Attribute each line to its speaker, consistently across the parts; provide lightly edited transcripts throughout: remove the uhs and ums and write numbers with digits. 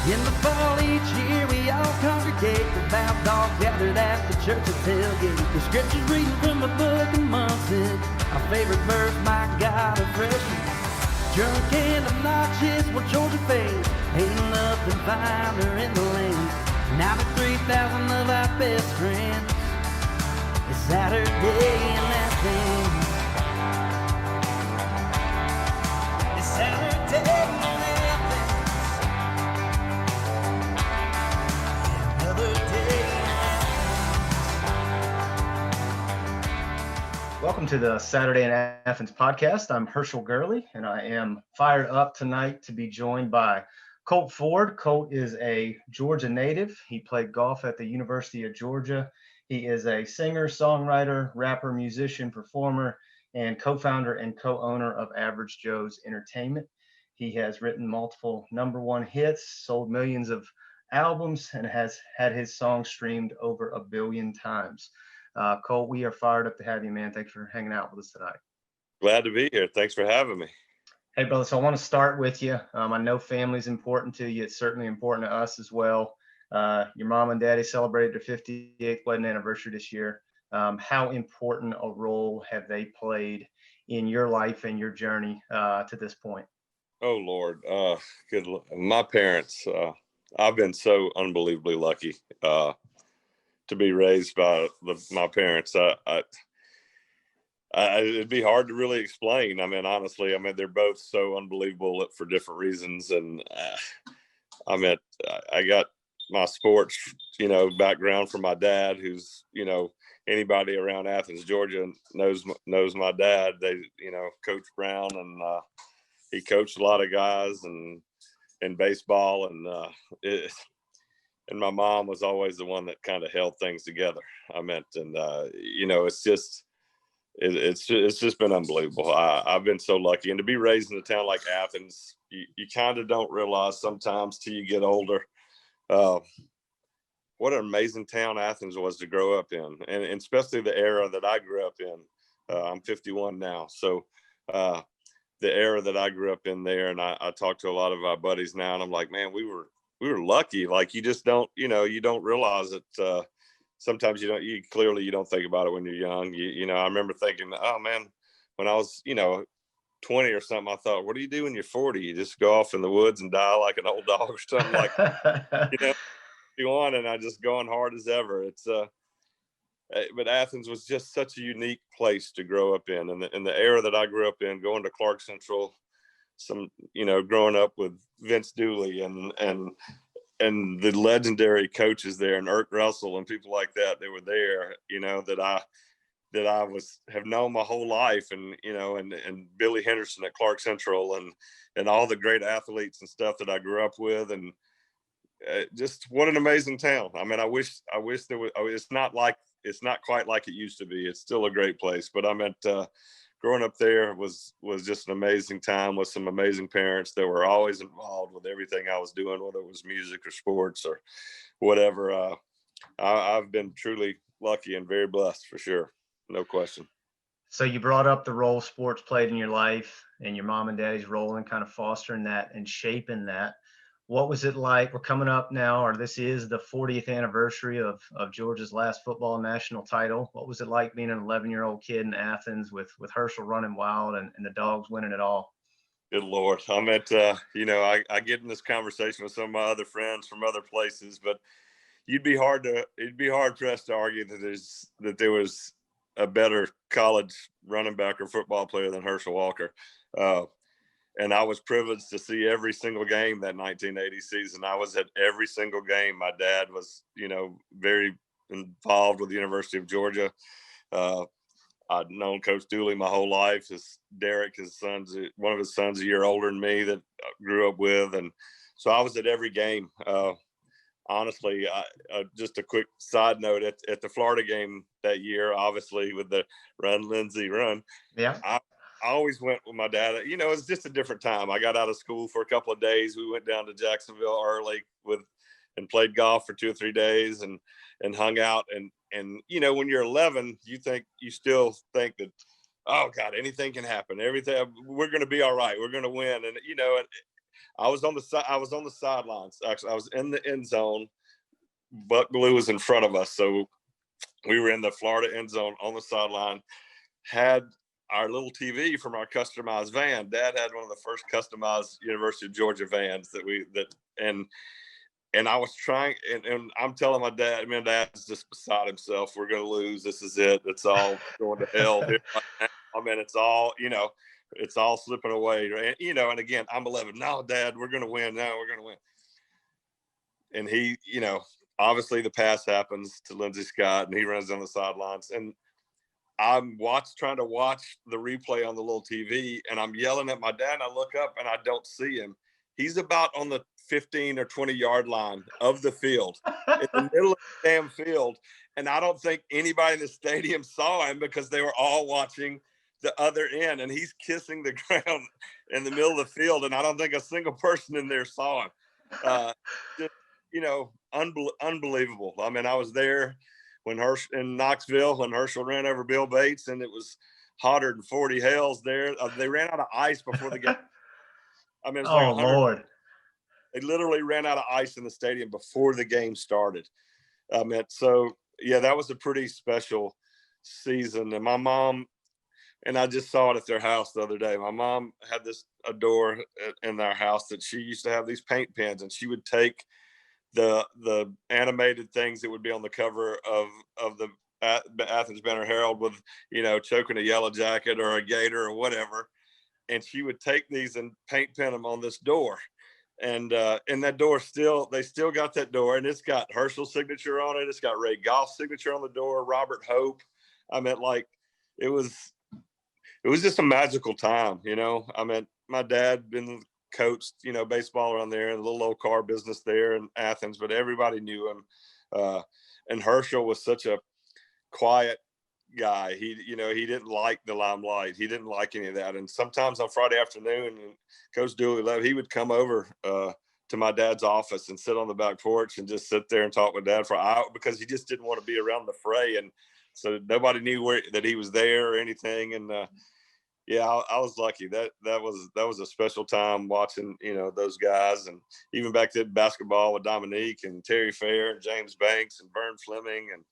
Speaker 1: In the fall each year we all congregate, devout dog gathered at the church's tailgate. The scriptures reading from the book of Munson, our favorite verse, my God, a freshman. Drunk and obnoxious, well Georgia fades, ain't nothing finer in the lane. Now the 3,000 of our best friends, it's Saturday in Athens. It's Saturday in Athens.
Speaker 2: Welcome to the Saturday in Athens podcast. I'm Herschel Gurley, and I am fired up tonight to be joined by Colt Ford. Colt is a Georgia native. He played golf at the University of Georgia. He is a singer, songwriter, rapper, musician, performer, and co-founder and co-owner of Average Joe's Entertainment. He has written multiple #1 hits, sold millions of albums, and has had his songs streamed over 1 billion times. Colt, we are fired up to have you, man. Thanks for hanging out with us tonight.
Speaker 3: Glad to be here. Thanks for having me.
Speaker 2: Hey, brother, so I want to start with you. I know family's important to you. It's certainly important to us as well. Your mom and daddy celebrated their 58th wedding anniversary this year. How important a role have they played in your life and your journey to this point?
Speaker 3: Oh, Lord. My parents, I've been so unbelievably lucky to be raised by my parents. It'd be hard to really explain. I mean, honestly, they're both so unbelievable for different reasons. And I got my sports, background from my dad, who's, anybody around Athens, Georgia knows my dad. They, Coach Brown, and he coached a lot of guys in baseball, and my mom was always the one that kind of held things together. It's just been unbelievable. I've been so lucky, and to be raised in a town like Athens, you kind of don't realize sometimes till you get older, what an amazing town Athens was to grow up in, and especially the era that I grew up in. I'm 51 now, so the era that I grew up in there, and I talk to a lot of our buddies now, and I'm like, man, we were lucky. Like, you just don't, you don't realize it. Sometimes you don't think about it when you're young. I remember thinking, oh man, when I was, 20 or something, I thought, what do you do when you're 40? You just go off in the woods and die like an old dog or something like, you on, and I just going hard as ever. But Athens was just such a unique place to grow up in. And the era that I grew up in, going to Clark Central, growing up with Vince Dooley and the legendary coaches there, and Irk Russell and people like that were there, that I have known my whole life, and Billy Henderson at Clark Central, and all the great athletes and stuff that I grew up with, and just what an amazing town. I wish there was. It's not quite like it used to be. It's still a great place, but growing up there was just an amazing time with some amazing parents that were always involved with everything I was doing, whether it was music or sports or whatever. I've been truly lucky and very blessed, for sure. No question.
Speaker 2: So you brought up the role sports played in your life, and your mom and daddy's role in kind of fostering that and shaping that. What was it like? We're coming up now, or this is the 40th anniversary of Georgia's last football national title. What was it like being an 11-year-old kid in Athens with Herschel running wild and the Dogs winning it all?
Speaker 3: Good Lord. I get in this conversation with some of my other friends from other places, but it'd be hard pressed to argue that there was a better college running back or football player than Herschel Walker. And I was privileged to see every single game that 1980 season. I was at every single game. My dad was, very involved with the University of Georgia. I'd known Coach Dooley my whole life. Derek, one of his sons, a year older than me, that I grew up with. And so I was at every game. Honestly, just a quick side note, at the Florida game that year, obviously with the Run Lindsay Run.
Speaker 2: Yeah.
Speaker 3: I always went with my dad. It's just a different time. I got out of school for a couple of days. We went down to Jacksonville early and played golf for 2 or 3 days and hung out. And when you're 11, you still think that, oh God, anything can happen. We're going to be all right. We're going to win. And, I was on the side. I was on the sidelines. Actually, I was in the end zone. Buck Belue was in front of us, so we were in the Florida end zone on the sideline. Had our little TV from our customized van. Dad had one of the first customized University of Georgia vans and I was trying, and I'm telling my dad, man, Dad's just beside himself. We're going to lose. This is it. It's all going to hell here. I mean, it's all, it's all slipping away. And, and again, I'm 11. No, Dad, we're going to win. No, we're going to win. And he, obviously the pass happens to Lindsay Scott, and he runs down the sidelines. And I'm trying to watch the replay on the little TV, and I'm yelling at my dad, and I look up, and I don't see him. He's about on the 15 or 20 yard line of the field, in the middle of the damn field. And I don't think anybody in the stadium saw him because they were all watching the other end, and he's kissing the ground in the middle of the field. And I don't think a single person in there saw him. Just, unbelievable. I mean, I was there when in Knoxville, when Herschel ran over Bill Bates, and it was hotter than 40 hells there. They ran out of ice before the game. I mean, it's like
Speaker 2: Lord.
Speaker 3: They literally ran out of ice in the stadium before the game started. So yeah, that was a pretty special season. And my mom, and I just saw it at their house the other day. My mom had a door in their house that she used to have these paint pens, and she would take the animated things that would be on the cover of the Athens Banner Herald with, choking a yellow jacket or a gator or whatever. And she would take these and paint pen them on this door. And that door they still got that door, and it's got Herschel's signature on it. It's got Ray Goff's signature on the door, Robert Hope. I mean, it was just a magical time, I mean, my dad been coached, baseball around there and a little old car business there in Athens, but everybody knew him. And Herschel was such a quiet guy. He didn't like the limelight. He didn't like any of that. And sometimes on Friday afternoon, Coach Dooley, he would come over to my dad's office and sit on the back porch and just sit there and talk with Dad for an hour, because he just didn't want to be around the fray. And so nobody knew that he was there or anything. And I was lucky. That was a special time watching, those guys. And even back then, basketball with Dominique and Terry Fair and James Banks and Vern Fleming and,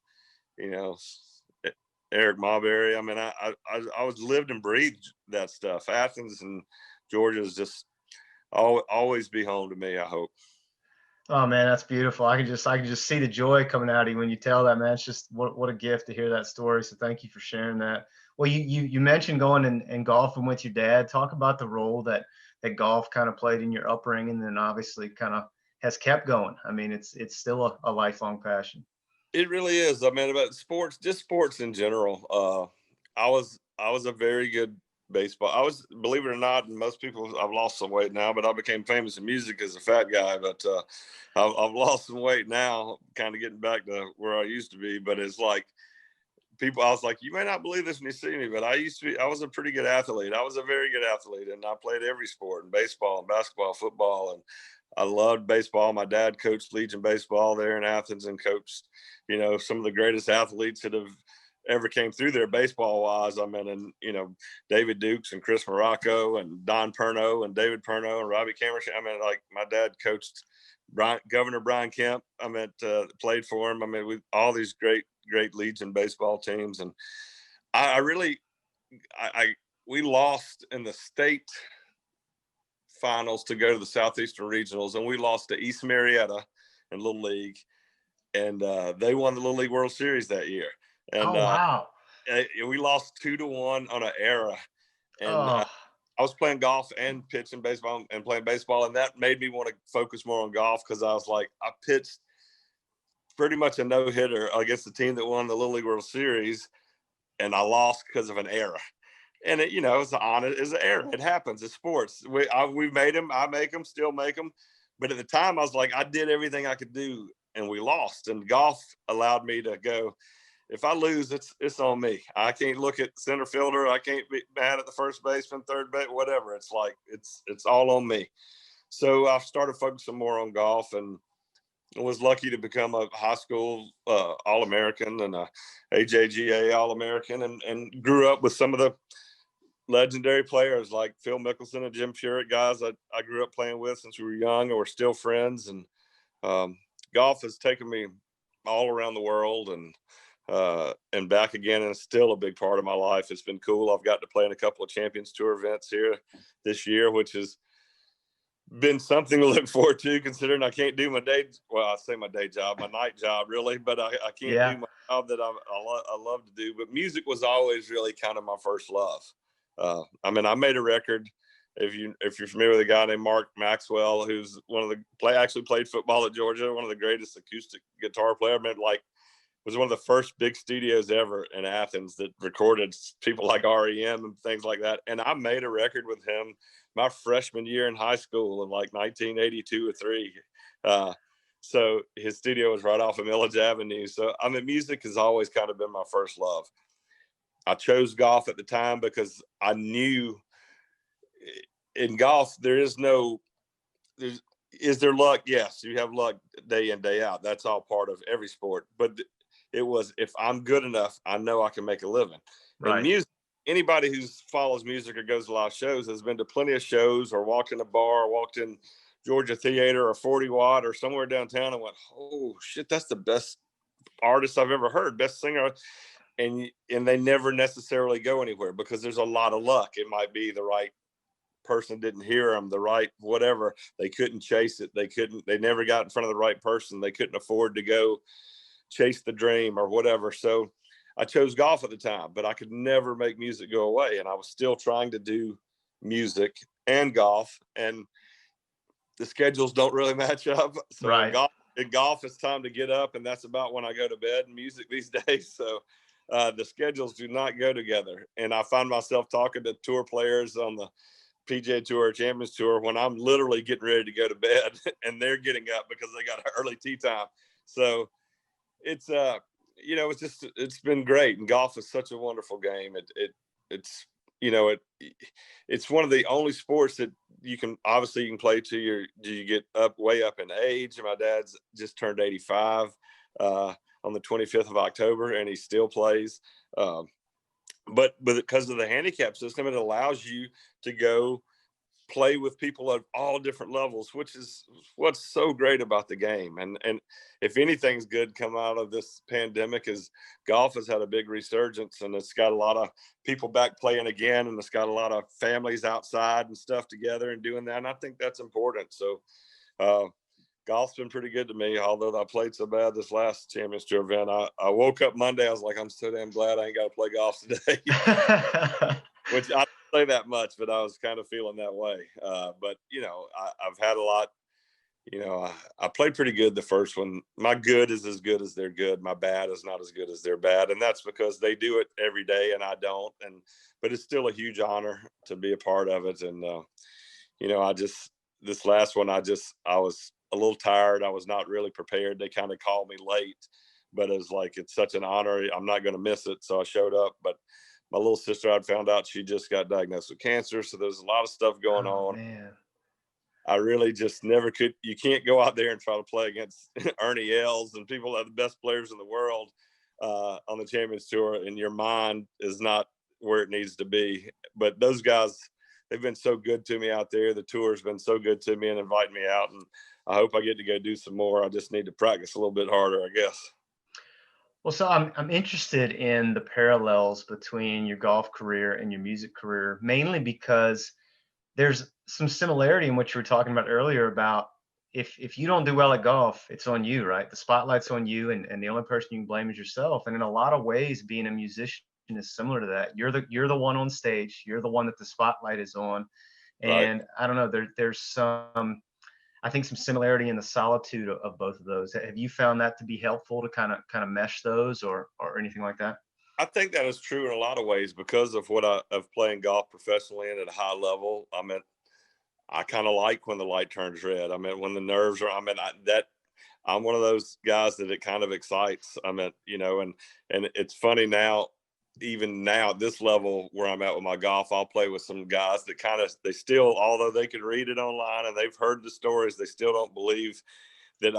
Speaker 3: Eric Marbury. I mean, I was lived and breathed that stuff. Athens and Georgia is just always be home to me, I hope.
Speaker 2: Oh man, that's beautiful. I can just see the joy coming out of you when you tell that, man. It's just what a gift to hear that story. So thank you for sharing that. Well, you mentioned going and golfing with your dad. Talk about the role that golf kind of played in your upbringing, and then obviously kind of has kept going. I mean, it's still a lifelong passion.
Speaker 3: It really is. I mean, about sports, just sports in general. I was a very good baseball. Believe it or not, and most people, I've lost some weight now, but I became famous in music as a fat guy. But I've lost some weight now, kind of getting back to where I used to be. But it's like I was like, you may not believe this when you see me, but I was a pretty good athlete. I was a very good athlete, and I played every sport, and baseball and basketball, football, and I loved baseball. My dad coached Legion baseball there in Athens and coached, some of the greatest athletes that have ever came through there baseball wise. I mean, and, David Dukes and Chris Morocco and Don Perno and David Perno and Robbie Cameron. I mean, like my dad coached Governor Brian Kemp. I mean, played for him. I mean, all these great Legion baseball teams. And we lost in the state finals to go to the Southeastern regionals, and we lost to East Marietta in Little League, and they won the Little League World Series that year. And
Speaker 2: wow.
Speaker 3: We lost 2-1 on an era, and I was playing golf and pitching baseball and playing baseball, and that made me want to focus more on golf, because I was like, I pitched pretty much a no-hitter against the team that won the Little League World Series, and I lost because of an error. And it's an error. It happens. It's sports. We've made them. I make them, still make them. But at the time, I was like, I did everything I could do, and we lost. And golf allowed me to go, if I lose, it's on me. I can't look at center fielder. I can't be mad at the first baseman, third base, whatever. It's like it's all on me. So I started focusing more on golf, and I was lucky to become a high school All-American and a AJGA All-American, and grew up with some of the legendary players like Phil Mickelson and Jim Furyk, guys I grew up playing with since we were young, and we're still friends. And golf has taken me all around the world and back again, and it's still a big part of my life. It's been cool. I've got to play in a couple of Champions Tour events here this year, which has been something to look forward to, considering I can't do my day. Well, I say my day job, my night job, really, but I can't do my job that I love to do. But music was always really kind of my first love. I mean, I made a record. If you're familiar with a guy named Mark Maxwell, who's actually played football at Georgia, one of the greatest acoustic guitar player. I mean, was one of the first big studios ever in Athens that recorded people like REM and things like that. And I made a record with him my freshman year in high school in like 1982 or 3. So his studio was right off of Millage Avenue. So I mean, music has always kind of been my first love. I chose golf at the time because I knew in golf, is there luck? Yes, you have luck day in, day out. That's all part of every sport. But it was, if I'm good enough, I know I can make a living.
Speaker 2: Right.
Speaker 3: And music, anybody who follows music or goes to a lot of shows has been to plenty of shows or walked in a bar, or walked in Georgia Theater or 40 Watt or somewhere downtown and went, oh shit, that's the best artist I've ever heard, best singer. And they never necessarily go anywhere because there's a lot of luck. It might be the right person didn't hear them, the right whatever. They couldn't chase it. They never got in front of the right person. They couldn't afford to go chase the dream or whatever. So I chose golf at the time, but I could never make music go away. And I was still trying to do music and golf, and the schedules don't really match up. So
Speaker 2: right.
Speaker 3: in golf, it's time to get up, and that's about when I go to bed. Music these days. So the schedules do not go together. And I find myself talking to tour players on the PGA Tour, Champions Tour, when I'm literally getting ready to go to bed and they're getting up because they got an early tee time. So it's it's been great. And golf is such a wonderful game. It's one of the only sports that you can play to you get way up in age. And my dad's just turned 85 on the 25th of October, and he still plays. But because of the handicap system, it allows you to go play with people at all different levels, which is what's so great about the game. And if anything's good come out of this pandemic, is golf has had a big resurgence, and it's got a lot of people back playing again, and it's got a lot of families outside and stuff together and doing that. And I think that's important. So golf's been pretty good to me, although I played so bad this last Champions Tour event. I woke up Monday, I was like, I'm so damn glad I ain't got to play golf today. Which I don't say that much, but I was kind of feeling that way. But, I've had a lot. I played pretty good the first one. My good is as good as their good. My bad is not as good as their bad. And that's because they do it every day and I don't. But it's still a huge honor to be a part of it. And, this last one, I was a little tired. I was not really prepared. They kind of called me late, but it was like, it's such an honor. I'm not going to miss it. So I showed up, but my little sister, I'd found out she just got diagnosed with cancer. So there's a lot of stuff going on. Man. I really just never could. You can't go out there and try to play against Ernie Els and people that are the best players in the world on the Champions Tour, and your mind is not where it needs to be. But those guys, they've been so good to me out there. The tour's been so good to me and inviting me out, and I hope I get to go do some more. I just need to practice a little bit harder, I guess.
Speaker 2: Well, so I'm interested in the parallels between your golf career and your music career, mainly because there's some similarity in what you were talking about earlier about if you don't do well at golf, it's on you, right? The spotlight's on you, and the only person you can blame is yourself. And in a lot of ways, being a musician is similar to that. You're the one on stage. You're the one that the spotlight is on. And right. I don't know, there's some, I think, some similarity in the solitude of both of those. Have you found that to be helpful to kind of mesh those or anything like that?
Speaker 3: I think that is true in a lot of ways because of of playing golf professionally and at a high level. I mean, I kind of like when the light turns red. I mean, when the nerves are, I'm one of those guys that it kind of excites. I mean, and it's funny now, even now at this level where I'm at with my golf, I'll play with some guys that they still, although they can read it online and they've heard the stories, they still don't believe that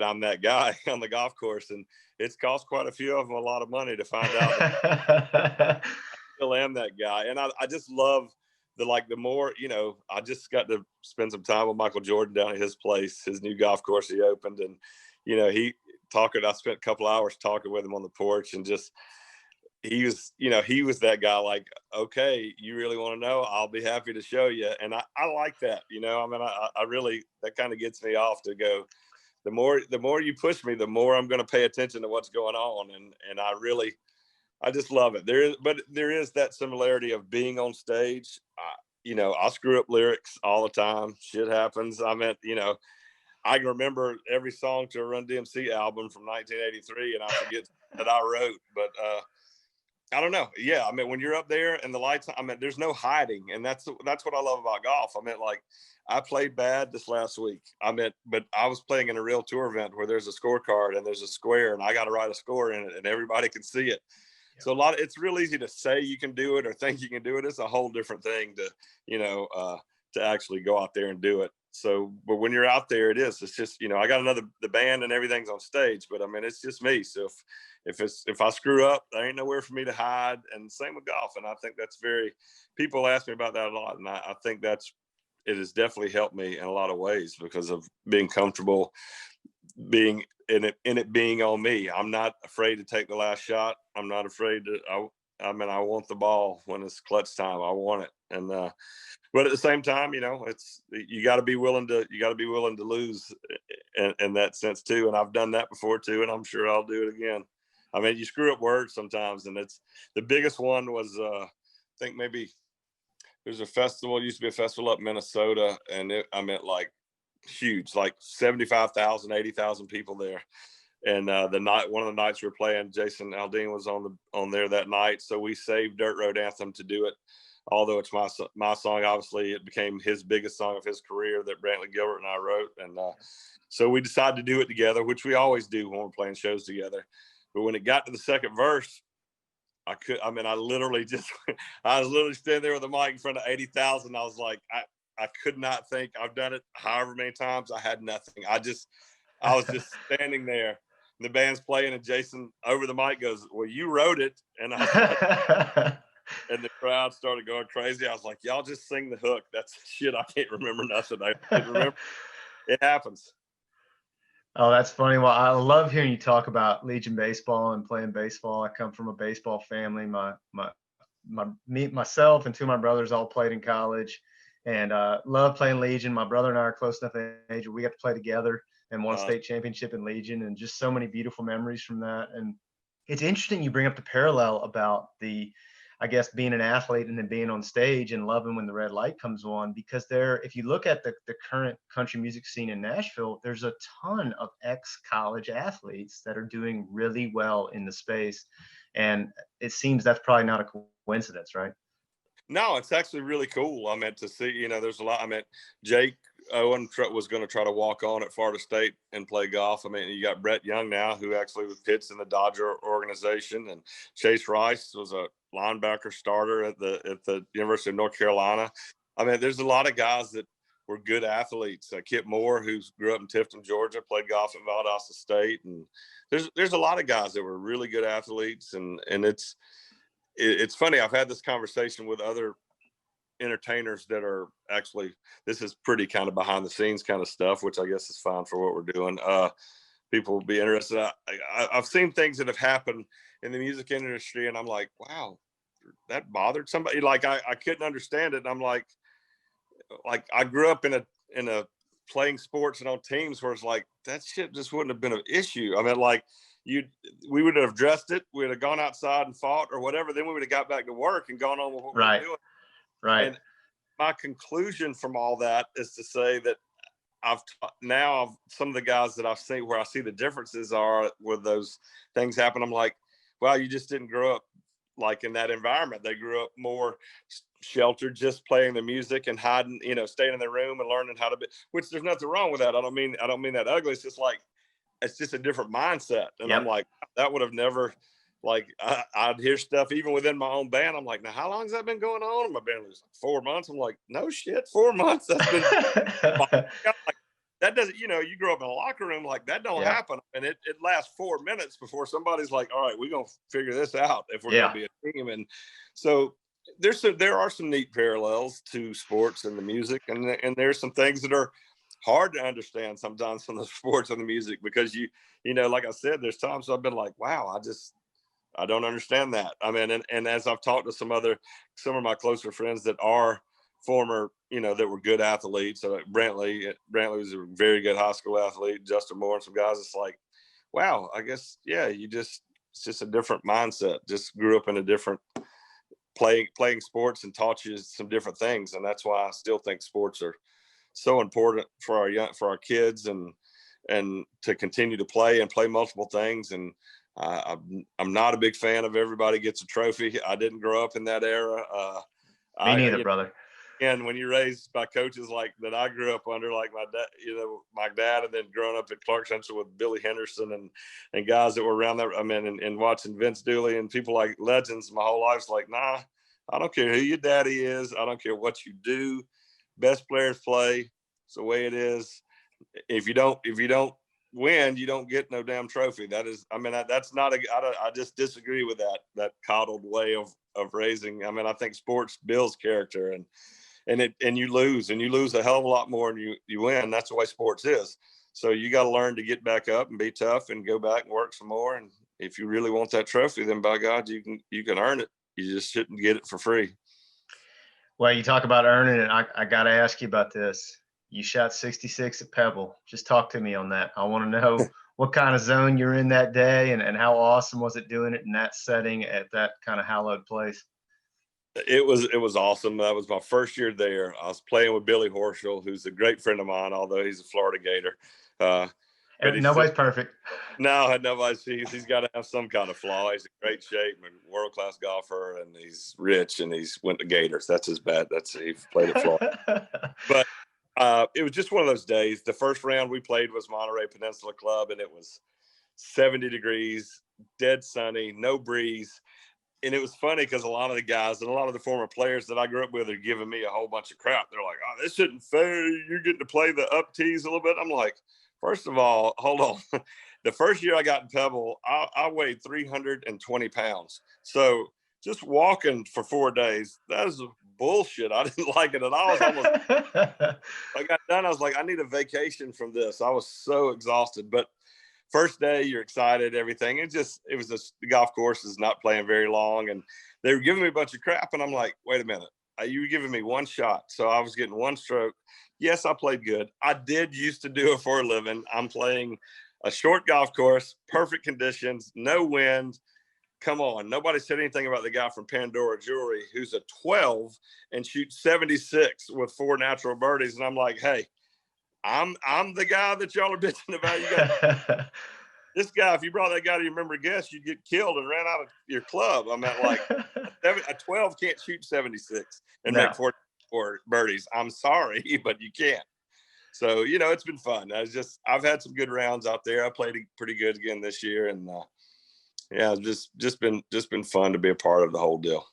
Speaker 3: I'm that guy on the golf course. And it's cost quite a few of them a lot of money to find out. still am that guy. And I just love the more, I just got to spend some time with Michael Jordan down at his place, his new golf course he opened. And, I spent a couple hours talking with him on the porch, and just, he was that guy, like, okay, you really want to know? I'll be happy to show you. And I like that, I really, that kind of gets me off to go, the more you push me, the more I'm going to pay attention to what's going on. And I just love it. There is that similarity of being on stage. I screw up lyrics all the time. Shit happens. I can remember every song to a Run DMC album from 1983, and I forget that I wrote. But I don't know. Yeah, when you're up there and the lights, there's no hiding, and that's what I love about golf. Like, I played bad this last week. But I was playing in a real tour event where there's a scorecard and there's a square, and I got to write a score in it, and everybody can see it. Yeah. So it's real easy to say you can do it or think you can do it. It's a whole different thing to actually go out there and do it. So, but when you're out there, it's just, I got the band and everything's on stage, but it's just me. So if I screw up, there ain't nowhere for me to hide. And same with golf. And I think people ask me about that a lot. And I think it has definitely helped me in a lot of ways because of being comfortable, being in it being on me. I'm not afraid to take the last shot. I'm not afraid I want the ball when it's clutch time. I want it. And, but at the same time, you got to be willing to lose in that sense too. And I've done that before too. And I'm sure I'll do it again. You screw up words sometimes, and it's the biggest one was, I think maybe there's a festival, used to be a festival up in Minnesota, and like huge, like 75,000, 80,000 people there. And one of the nights we were playing, Jason Aldean was on there that night. So we saved Dirt Road Anthem to do it. Although it's my song, obviously it became his biggest song of his career that Brantley Gilbert and I wrote. And so we decided to do it together, which we always do when we're playing shows together. But when it got to the second verse, I was literally standing there with a mic in front of 80,000. I was like, I could not think. I've done it however many times. I had nothing. I was just standing there. The band's playing, and Jason over the mic goes, "Well, you wrote it." And I was like, and the crowd started going crazy. I was like, "Y'all just sing the hook." That's shit. I can't remember nothing. I can't remember. It happens.
Speaker 2: Oh, that's funny. Well, I love hearing you talk about Legion baseball and playing baseball. I come from a baseball family. Myself and two of my brothers all played in college, and love playing Legion. My brother and I are close enough in age where we got to play together and won a state championship in Legion, and just so many beautiful memories from that. And it's interesting you bring up the parallel about being an athlete and then being on stage and loving when the red light comes on, because if you look at the current country music scene in Nashville, there's a ton of ex-college athletes that are doing really well in the space. And it seems that's probably not a coincidence, right?
Speaker 3: No, it's actually really cool. To see, there's a lot. Jake Owen was going to try to walk on at Florida State and play golf. You got Brett Young now, who actually pitched in the Dodger organization, and Chase Rice was a linebacker starter at the University of North Carolina. There's a lot of guys that were good athletes. Kip Moore, who grew up in Tifton, Georgia, played golf at Valdosta State, and there's a lot of guys that were really good athletes. And it's funny. I've had this conversation with other entertainers that are actually, this is pretty kind of behind the scenes kind of stuff, which I guess is fine for what we're doing. People will be interested. I've seen things that have happened in the music industry, and I'm like, wow, that bothered somebody. Like I couldn't understand it. And I'm like I grew up in a playing sports and on teams where it's like that shit just wouldn't have been an issue. We would have addressed it. We'd have gone outside and fought or whatever. Then we would have got back to work and gone on with what we were doing.
Speaker 2: Right.
Speaker 3: And my conclusion from all that is to say that some of the guys that I've seen where I see the differences are with those things happen. I'm like, wow, you just didn't grow up like in that environment. They grew up more sheltered, just playing the music and hiding, staying in their room and learning how to be, which there's nothing wrong with that. I don't mean that ugly. It's just like, it's just a different mindset. And I'm like, that would have never, I'd hear stuff even within my own band. I'm like, now how long has that been going on? And my band was like 4 months. I'm like, no shit, 4 months. That's been that doesn't, you grow up in a locker room, like that don't happen. And it lasts 4 minutes before somebody's like, all right, we're going to figure this out if we're going to be a team. And so there are some neat parallels to sports and the music. And there's some things that are hard to understand sometimes from the sports and the music, because like I said, there's times I've been like, wow, I don't understand that. I mean, and as I've talked to some of my closer friends that are former, that were good athletes. So Brantley was a very good high school athlete. Justin Moore and some guys. It's like, wow, I guess, it's just a different mindset. Just grew up in a different playing sports and taught you some different things. And that's why I still think sports are so important for our kids and to continue to play multiple things. And I'm not a big fan of everybody gets a trophy. I didn't grow up in that era.
Speaker 2: Me neither, brother.
Speaker 3: And when you're raised by coaches like that I grew up under, like my dad, and then growing up at Clark Central with Billy Henderson and guys that were around there, I mean, and watching Vince Dooley and people like legends my whole life's like, nah, I don't care who your daddy is. I don't care what you do. Best players play. It's the way it is. If you don't win, you don't get no damn trophy. That is, I mean, that's not I just disagree with that coddled way of raising. I mean, I think sports builds character, and you lose a hell of a lot more than you win. That's the way sports is. So you got to learn to get back up and be tough and go back and work some more. And if you really want that trophy, then by God, you can earn it. You just shouldn't get it for free.
Speaker 2: Well, you talk about earning it. I got to ask you about this. You shot 66 at Pebble. Just talk to me on that. I want to know what kind of zone you're in that day, and how awesome was it doing it in that setting at that kind of hallowed place?
Speaker 3: It was awesome. That was my first year there. I was playing with Billy Herschel, who's a great friend of mine, although he's a Florida Gator.
Speaker 2: But nobody's perfect.
Speaker 3: No, he's got to have some kind of flaw. He's in great shape, a world-class golfer, and he's rich, and he's went to Gators. That's his bet. He played at Florida. But it was just one of those days. The first round we played was Monterey Peninsula Club, and it was 70 degrees, dead sunny, no breeze. And it was funny because a lot of the guys and a lot of the former players that I grew up with are giving me a whole bunch of crap. They're like, oh, this isn't fair. You're getting to play the up tees a little bit. I'm like, first of all, hold on. The first year I got in Pebble, I weighed 320 pounds. So just walking for 4 days, that is bullshit. I didn't like it at all. I got done. I was like, I need a vacation from this. I was so exhausted. But first day, you're excited, everything. The golf course is not playing very long, and they were giving me a bunch of crap, and I'm like, wait a minute, you were giving me one shot, so I was getting one stroke. Yes, I played good. I did used to do it for a living. I'm playing a short golf course, perfect conditions, no wind. Come on, nobody said anything about the guy from Pandora Jewelry who's a 12 and shoots 76 with 4 natural birdies, and I'm like, hey, I'm the guy that y'all are bitching about. This guy, if you brought that guy to your member guest, you'd get killed and ran out of your club. I mean, like a 12 can't shoot 76 and make 4 birdies. I'm sorry, but you can't. So, it's been fun. I've had some good rounds out there. I played pretty good again this year, and just been fun to be a part of the whole deal.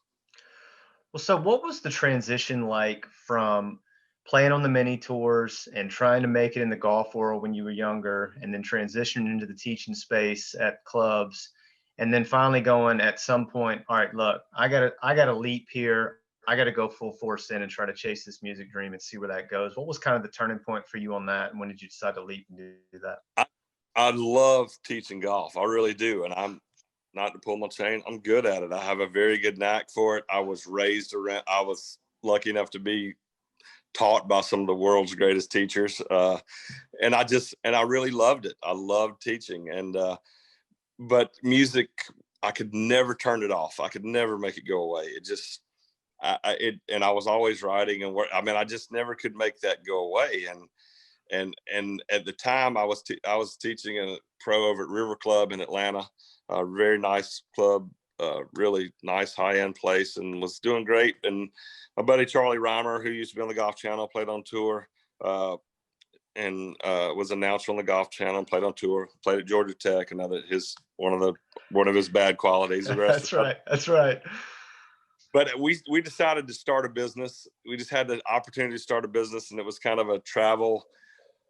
Speaker 2: Well, so what was the transition like from playing on the mini tours and trying to make it in the golf world when you were younger, and then transitioning into the teaching space at clubs, and then finally going at some point, all right, look, I gotta leap here. I got to go full force in and try to chase this music dream and see where that goes. What was kind of the turning point for you on that? And when did you decide to leap and do that?
Speaker 3: I love teaching golf. I really do. And I'm not to pull my chain. I'm good at it. I have a very good knack for it. I was lucky enough to be taught by some of the world's greatest teachers. And I really loved it. I loved teaching. But music, I could never turn it off. I could never make it go away. And I was always writing and work. I mean, I just never could make that go away. And at the time I was teaching a pro over at River Club in Atlanta, a very nice club, really nice high-end place, and was doing great. And my buddy Charlie Reimer, who used to be on the Golf Channel, played on tour, and was announced on the Golf Channel, played on tour, played at Georgia Tech. Another one of his bad qualities. That's
Speaker 2: right.
Speaker 3: But we decided to start a business. We just had the opportunity to start a business, and it was kind of a travel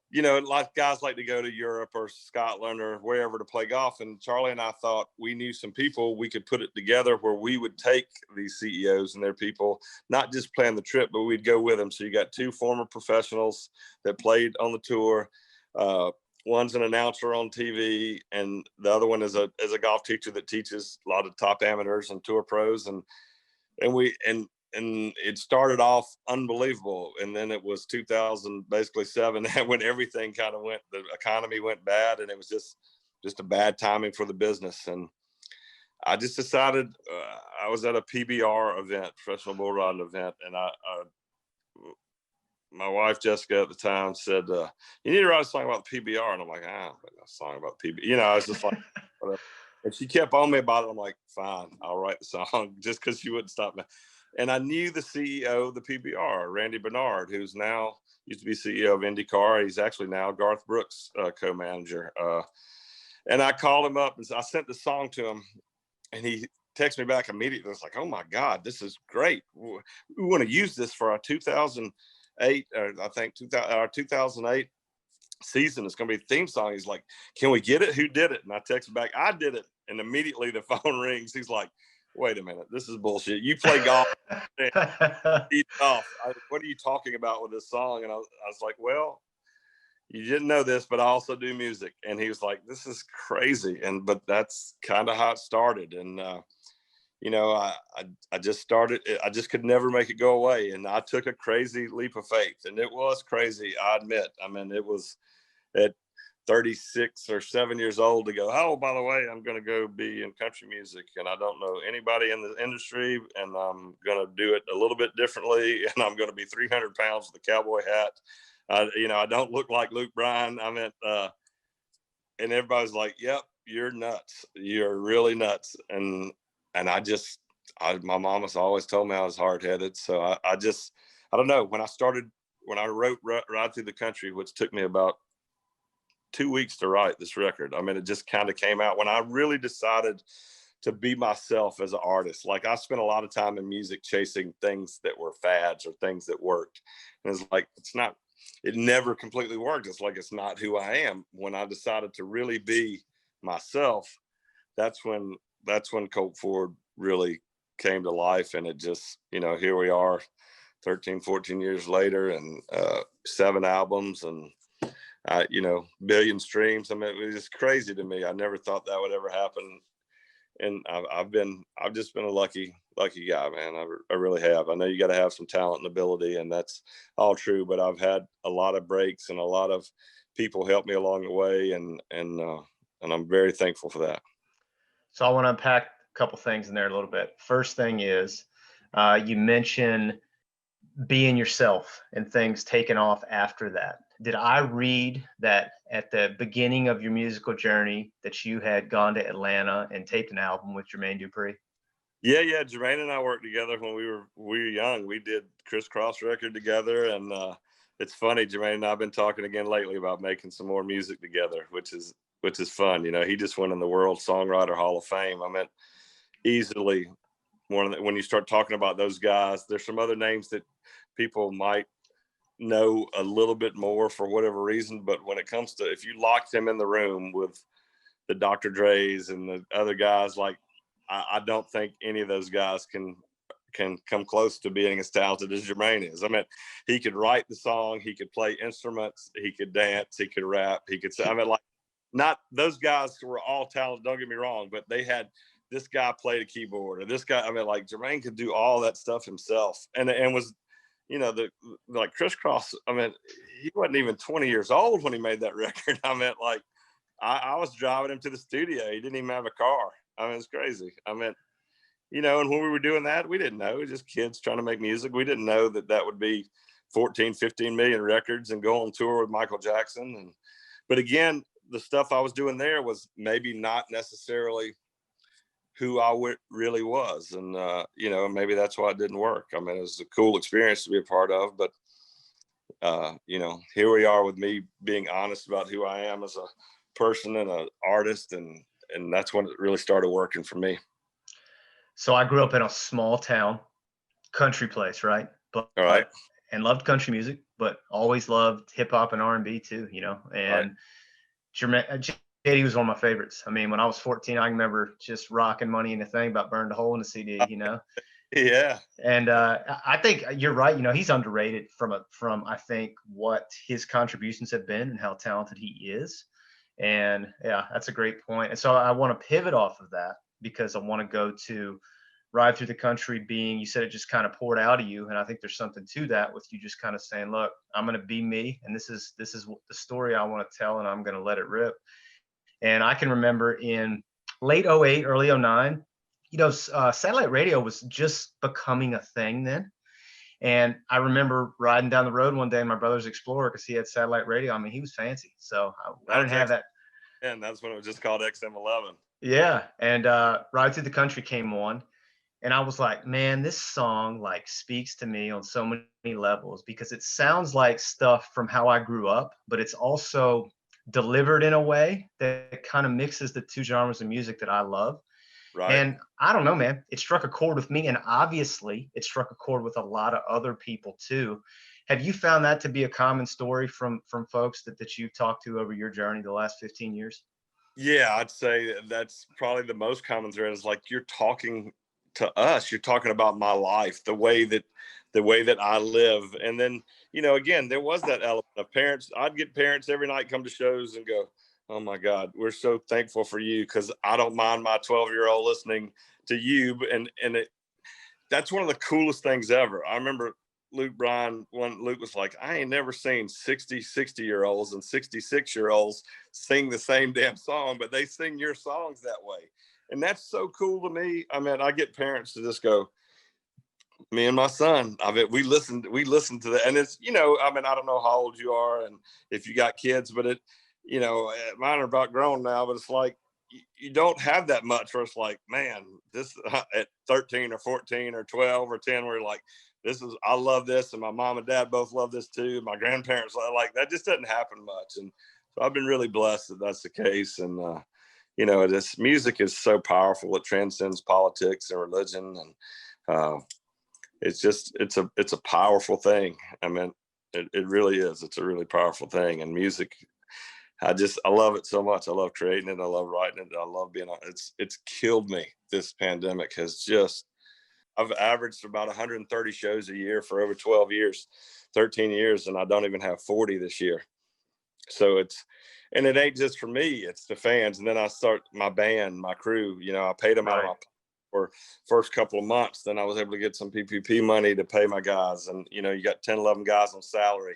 Speaker 3: you know, like guys like to go to Europe or Scotland or wherever to play golf. And Charlie and I thought we knew some people we could put it together where we would take these CEOs and their people, not just plan the trip, but we'd go with them. So you got 2 former professionals that played on the tour. One's an announcer on TV, and the other one is a golf teacher that teaches a lot of top amateurs and tour pros. And it started off unbelievable. And then it was 2007 when everything kind of went, the economy went bad, and it was just a bad timing for the business. And I just decided, I was at a PBR event, professional bull riding event. And my wife, Jessica, at the time said, you need to write a song about the PBR. And I'm like, a song about PBR. You know, I was just like, whatever. And she kept on me about it. I'm like, fine, I'll write the song, just because she wouldn't stop me. And I knew the CEO of the PBR, Randy Bernard, who's now used to be CEO of IndyCar. He's actually now Garth Brooks' co-manager. And I called him up, and I sent the song to him, and he texted me back immediately. It's like, oh my God, this is great. We want to use this for our 2008, our 2008 season. It's going to be a theme song. He's like, can we get it? Who did it? And I texted back, I did it. And immediately the phone rings. He's like, wait a minute, this is bullshit. You play golf. What are you talking about with this song? And I was like, well, you didn't know this, but I also do music. And he was like, this is crazy. But that's kind of how it started. And, you know, I just started, I just could never make it go away. And I took a crazy leap of faith, and it was crazy, I admit. I mean, it was at 36 or 7 years old to go, oh, by the way, I'm going to go be in country music, and I don't know anybody in the industry, and I'm going to do it a little bit differently, and I'm going to be 300 pounds with a cowboy hat. You know, I don't look like Luke Bryan. I mean, and everybody's like, yep, you're nuts. You're really nuts. And my mom has always told me I was hard-headed. So I don't know. When I wrote Ride Through the Country, which took me about 2 weeks to write this record. I mean, it just kind of came out when I really decided to be myself as an artist. Like, I spent a lot of time in music chasing things that were fads or things that worked. And it's like, it never completely worked. It's like, it's not who I am. When I decided to really be myself, that's when Colt Ford really came to life. And it just, you know, here we are 13, 14 years later, and 7 albums, and you know, billion streams. I mean, it was just crazy to me. I never thought that would ever happen. And I've just been a lucky guy, man. I really have. I know you got to have some talent and ability, and that's all true, but I've had a lot of breaks, and a lot of people help me along the way. And I'm very thankful for that.
Speaker 2: So I want to unpack a couple things in there a little bit. First thing is, you mentioned being yourself and things taking off after that. Did I read that at the beginning of your musical journey that you had gone to Atlanta and taped an album with Jermaine Dupri?
Speaker 3: Yeah. Jermaine and I worked together when we were young. We did Crisscross record together, and it's funny. Jermaine and I have been talking again lately about making some more music together, which is fun. You know, he just went in the World Songwriter Hall of Fame. I mean, easily when you start talking about those guys, there's some other names that people might know a little bit more for whatever reason, but when it comes to, if you lock them in the room with the Dr. Dre's and the other guys, like, I don't think any of those guys can come close to being as talented as Jermaine is. I mean, he could write the song, he could play instruments, he could dance, he could rap, he could say, I mean, like, not those guys were all talented, don't get me wrong, but they had, this guy played a keyboard, or this guy, I mean, like, Jermaine could do all that stuff himself, and was, you know, like Crisscross, I mean, he wasn't even 20 years old when he made that record. I mean, like, I was driving him to the studio. He didn't even have a car. I mean, it's crazy. I mean, you know, and when we were doing that, we didn't know. We were just kids trying to make music. We didn't know that would be 14, 15 million records and go on tour with Michael Jackson. But again, the stuff I was doing there was maybe not necessarily who I really was. And, you know, maybe that's why it didn't work. I mean, it was a cool experience to be a part of, but, you know, here we are with me being honest about who I am as a person and an artist. And that's when it really started working for me.
Speaker 2: So I grew up in a small town, country place, right? But
Speaker 3: all right.
Speaker 2: and loved country music, but always loved hip hop and R&B too, and JD was one of my favorites. I mean, when I was 14, I remember just rocking Money in the Thing about Burned a Hole in the CD,
Speaker 3: Yeah.
Speaker 2: And I think you're right. He's underrated from I think what his contributions have been and how talented he is. And yeah, that's a great point. And so I want to pivot off of that because I want to go to Ride Through the Country being, you said it just kind of poured out of you. And I think there's something to that with you just kind of saying, look, I'm going to be me. And this is the story I want to tell, and I'm going to let it rip. And I can remember in late 08, early 09, satellite radio was just becoming a thing then. And I remember riding down the road one day in my brother's Explorer because he had satellite radio. I mean, he was fancy. So I didn't have that.
Speaker 3: And that's when it was just called XM11.
Speaker 2: Yeah. And Ride Through the Country came on. And I was like, man, this song like speaks to me on so many levels because it sounds like stuff from how I grew up, but it's also delivered in a way that kind of mixes the two genres of music that I love.
Speaker 3: Right.
Speaker 2: And I don't know, man, it struck a chord with me. And obviously it struck a chord with a lot of other people too. Have you found that to be a common story from folks that you've talked to over your journey the last 15 years?
Speaker 3: Yeah, I'd say that's probably the most common thread is like you're talking to us, you're talking about my life, the way that I live. And then, again, there was that element of parents. I'd get parents every night come to shows and go, oh my God, we're so thankful for you because I don't mind my 12-year-old listening to you. And that's one of the coolest things ever. I remember Luke was like, I ain't never seen 60-year-olds and 66-year-olds sing the same damn song, but they sing your songs that way. And that's so cool to me. I mean, I get parents to just go, me and my son, I mean, we listen to that. And it's, I don't know how old you are and if you got kids, but mine are about grown now, but it's like, you don't have that much where it's like, man, this at 13 or 14 or 12 or 10, where you're like, I love this. And my mom and dad both love this too. My grandparents like that just doesn't happen much. And so I've been really blessed that that's the case. And, this music is so powerful. It transcends politics and religion. And it's a powerful thing. I mean, it really is. It's a really powerful thing. And music, I love it so much. I love creating it. I love writing it. I love being on it. It's killed me. This pandemic I've averaged about 130 shows a year for over 12 years, 13 years, and I don't even have 40 this year. So and it ain't just for me, it's the fans. And then I start my band, my crew, I paid them out of my for first couple of months. Then I was able to get some PPP money to pay my guys. And, you got 10, 11 guys on salary.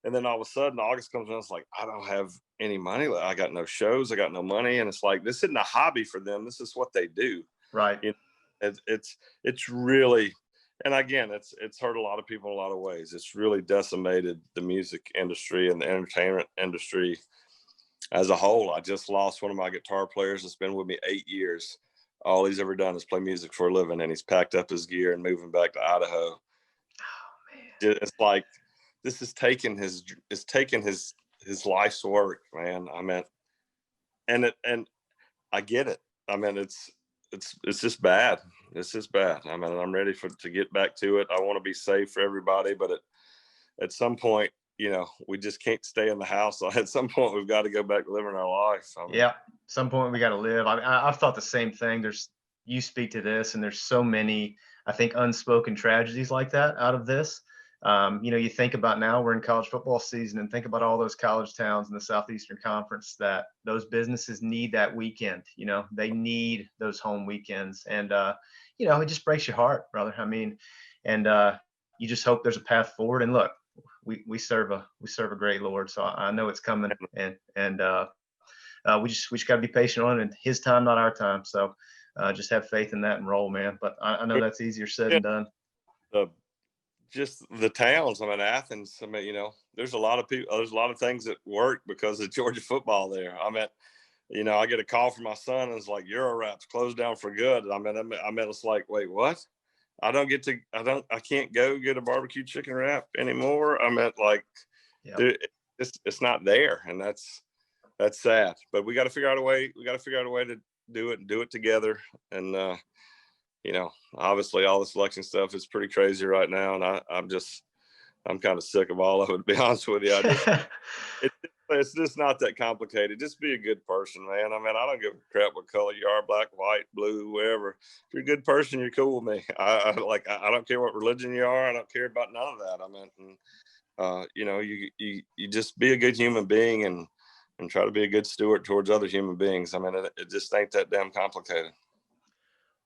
Speaker 3: And then all of a sudden August comes in, it's like, I don't have any money. I got no shows. I got no money. And it's like, this isn't a hobby for them. This is what they do.
Speaker 2: Right.
Speaker 3: It's really, and again, it's hurt a lot of people in a lot of ways. It's really decimated the music industry and the entertainment industry as a whole. I just lost one of my guitar players that's been with me 8 years. All he's ever done is play music for a living, and he's packed up his gear and moving back to Idaho. Oh man. It's like, this is taking his life's work, man. I mean, and I get it. I mean, it's just bad. It's just bad. I mean, I'm ready to get back to it. I want to be safe for everybody, but at some point, we just can't stay in the house. So at some point, we've got to go back to living our life.
Speaker 2: At some point we got to live. I've thought the same thing. You speak to this, and there's so many, I think, unspoken tragedies like that out of this. You think about now we're in college football season, and think about all those college towns in the Southeastern Conference that those businesses need that weekend. They need those home weekends, and it just breaks your heart, brother. I mean, and you just hope there's a path forward. And look, we serve a great Lord, so I know it's coming, and we just got to be patient on it. And His time, not our time. So just have faith in that and roll, man. But I know that's easier said than done.
Speaker 3: Just the towns. I mean, Athens. I mean, there's a lot of people. There's a lot of things that work because of Georgia football there. I mean, I get a call from my son, and it's like, Euro-Rap's closed down for good. I mean, it's like, wait, what? I can't go get a barbecue chicken wrap anymore. I meant like, it's not there, and that's sad. But we got to figure out a way. We got to figure out a way to do it and do it together. And obviously all this election stuff is pretty crazy right now, and I'm kind of sick of all of it, to be honest with you. It's just not that complicated. Just be a good person, man. I mean, I don't give a crap what color you are, black, white, blue, whatever. If you're a good person, you're cool with me. I don't care what religion you are. I don't care about none of that. I mean, you know, you just be a good human being and try to be a good steward towards other human beings. I mean, it just ain't that damn complicated.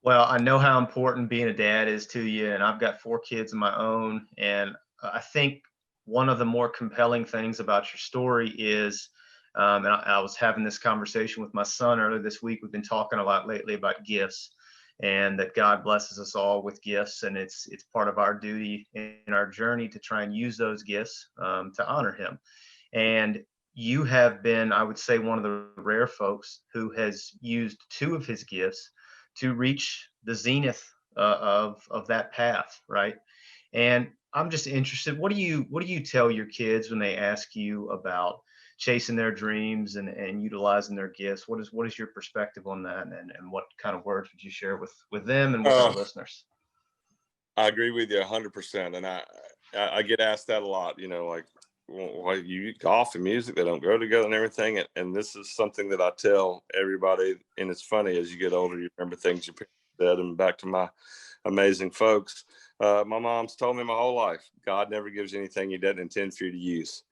Speaker 2: Well, I know how important being a dad is to you, and I've got 4 kids of my own. And I think one of the more compelling things about your story is, and I was having this conversation with my son earlier this week. We've been talking a lot lately about gifts, and that God blesses us all with gifts, and it's part of our duty in our journey to try and use those gifts to honor Him. And you have been, I would say, one of the rare folks who has used 2 of His gifts to reach the zenith of that path, right? And I'm just interested, what do you tell your kids when they ask you about chasing their dreams and utilizing their gifts? What is your perspective on that, and what kind of words would you share with them and with our listeners?
Speaker 3: I agree with you 100%, and I get asked that a lot. You know, like, well, you golf and music, they don't go together and everything. And this is something that I tell everybody. And it's funny, as you get older, you remember things your parents said. And back to my amazing folks, my mom's told me my whole life, God never gives you anything He doesn't intend for you to use.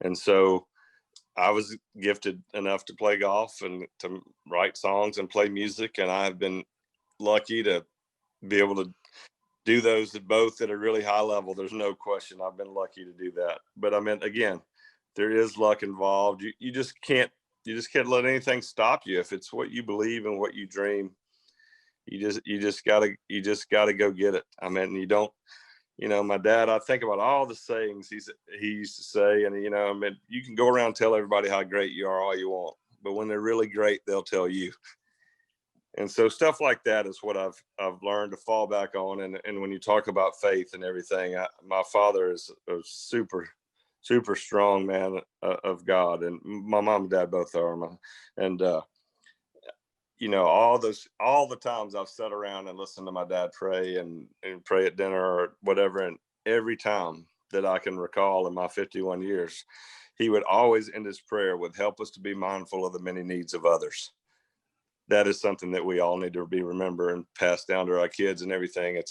Speaker 3: And so I was gifted enough to play golf and to write songs and play music. And I've been lucky to be able to do those both at a really high level. There's no question. I've been lucky to do that. But I mean, again, there is luck involved. You just can't let anything stop you. If it's what you believe and what you dream, you just gotta go get it. I mean, you don't, you know, my dad, I think about all the sayings he used to say, and, you know, I mean, you can go around and tell everybody how great you are all you want, but when they're really great, they'll tell you. And so stuff like that is what I've learned to fall back on. And when you talk about faith and everything, my father is a super, super strong man of God. And my mom and dad both are. And, you know, all the times I've sat around and listened to my dad pray and pray at dinner or whatever. And every time that I can recall in my 51 years, he would always end his prayer with, help us to be mindful of the many needs of others. That is something that we all need to be remember and pass down to our kids and everything.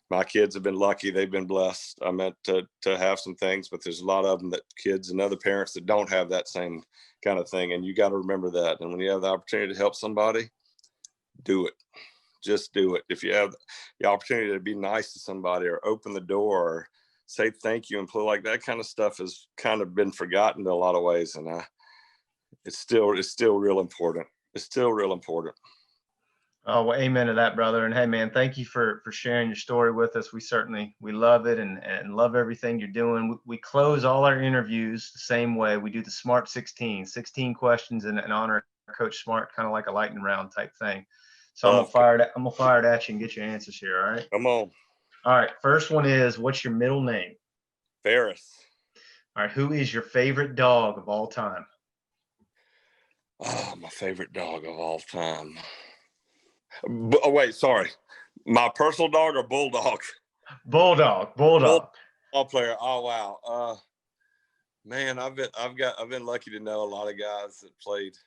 Speaker 3: My kids have been lucky. They've been blessed. I meant to have some things, but there's a lot of them that kids and other parents that don't have that same kind of thing. And you got to remember that. And when you have the opportunity to help somebody, do it. Just do it. If you have the opportunity to be nice to somebody or open the door or say thank you and play, like that kind of stuff has kind of been forgotten in a lot of ways. And it's still real important. It's still real important.
Speaker 2: Oh, well, amen to that, brother. And hey, man, thank you for sharing your story with us. We love it and love everything you're doing. We close all our interviews the same way. We do the Smart 16 questions in honor of Coach Smart, kind of like a lightning round type thing. So I'm gonna fire it at you and get your answers here. All right.
Speaker 3: Come on.
Speaker 2: All right. First one is, what's your middle name?
Speaker 3: Ferris.
Speaker 2: All right. Who is your favorite dog of all time?
Speaker 3: Oh, my favorite dog of all time. Oh, wait, sorry. My personal dog or bulldog?
Speaker 2: Bulldog.
Speaker 3: Ball player. Oh, wow. Man, I've been lucky to know a lot of guys that played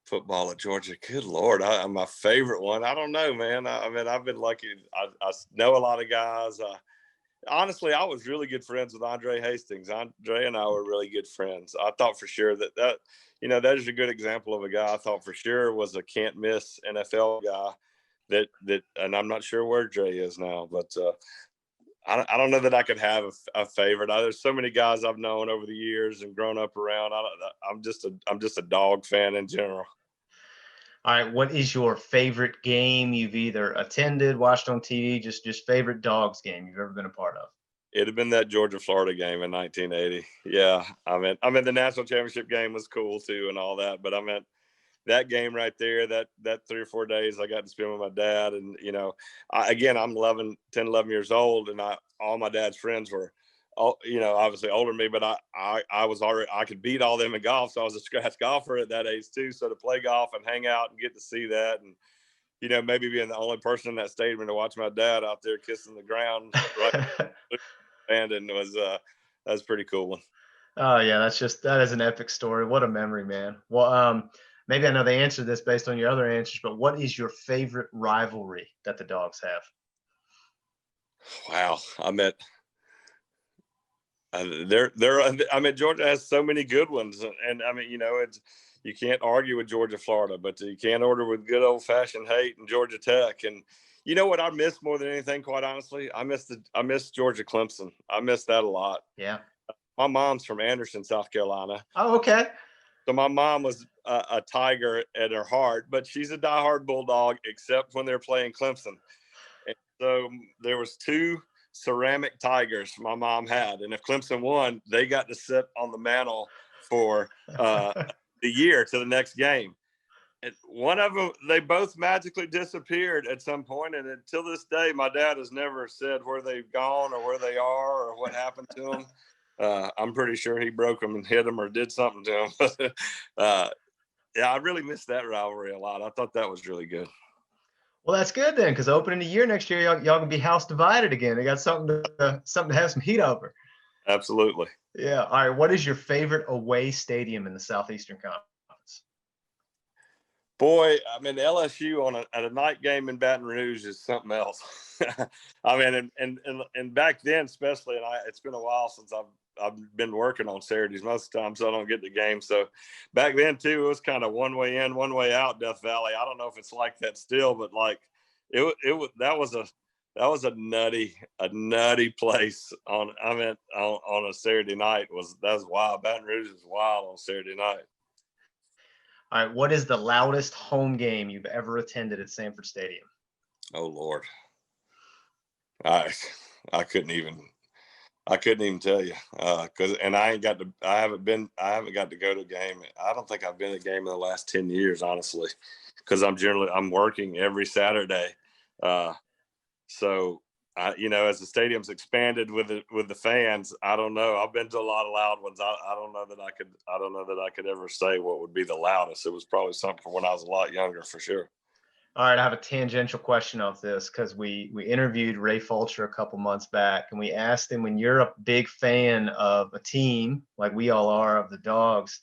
Speaker 3: football at Georgia. Good Lord, my favorite one. I don't know, man. I mean, I've been lucky. I know a lot of guys. Honestly, I was really good friends with Andre Hastings. Andre and I were really good friends. I thought for sure that you know, that is a good example of a guy I thought for sure was a can't miss NFL guy that and I'm not sure where Dre is now, but I don't know that I could have a favorite. There's so many guys I've known over the years and grown up around. I'm just a dog fan in general.
Speaker 2: All right, what is your favorite game you've either attended, watched on TV, just favorite dogs game you've ever been a part of?
Speaker 3: It'd have been that Georgia-Florida game in 1980. Yeah, I mean, the national championship game was cool too and all that, but I meant that game right there, that 3 or 4 days I got to spend with my dad. And, you know, I'm 10, 11 years old, and all my dad's friends were, you know, obviously older than me, but I was already, I could beat all them in golf. So I was a scratch golfer at that age too. So to play golf and hang out and get to see that. And maybe being the only person in that stadium to watch my dad out there kissing the ground, right? And that's pretty cool one.
Speaker 2: Oh yeah, that is an epic story. What a memory, man. Well, maybe I know the answer to this based on your other answers, but what is your favorite rivalry that the Dogs have?
Speaker 3: Wow, Georgia has so many good ones, and you can't argue with Georgia, Florida, but you can't order with good old fashioned hate and Georgia Tech. And you know what I miss more than anything, quite honestly? I miss Georgia Clemson. I miss that a lot.
Speaker 2: Yeah.
Speaker 3: My mom's from Anderson, South Carolina.
Speaker 2: Oh, okay.
Speaker 3: So my mom was a Tiger at her heart, but she's a diehard Bulldog, except when they're playing Clemson. And so there was 2 ceramic Tigers my mom had, and if Clemson won, they got to sit on the mantle for the year to the next game. And one of them, they both magically disappeared at some point, and until this day, my dad has never said where they've gone or where they are or what happened to them. I'm pretty sure he broke them and hit them or did something to them. Yeah, I really missed that rivalry a lot. I thought that was really good.
Speaker 2: Well, that's good then, because opening the year next year, y'all can be house divided again. They got something to have some heat over.
Speaker 3: Absolutely.
Speaker 2: Yeah. All right. What is your favorite away stadium in the Southeastern Conference?
Speaker 3: Boy, LSU at a night game in Baton Rouge is something else. And back then, especially, and it's been a while since I've been working on Saturdays most of the time, so I don't get the game. So back then too, it was kind of one way in, one way out, Death Valley. I don't know if it's like that still, but like that was a nutty place on a Saturday night. That was wild. Baton Rouge was wild on Saturday night.
Speaker 2: All right. What is the loudest home game you've ever attended at Sanford Stadium?
Speaker 3: Oh Lord. I couldn't even tell you. I haven't got to go to a game. I don't think I've been to a game in the last 10 years, honestly, because I'm working every Saturday. So as the stadium's expanded with the fans, I don't know. I've been to a lot of loud ones. I don't know that I could ever say what would be the loudest. It was probably something from when I was a lot younger, for sure.
Speaker 2: All right, I have a tangential question off this because we interviewed Ray Fulcher a couple months back, and we asked him, when you're a big fan of a team like we all are of the Dogs,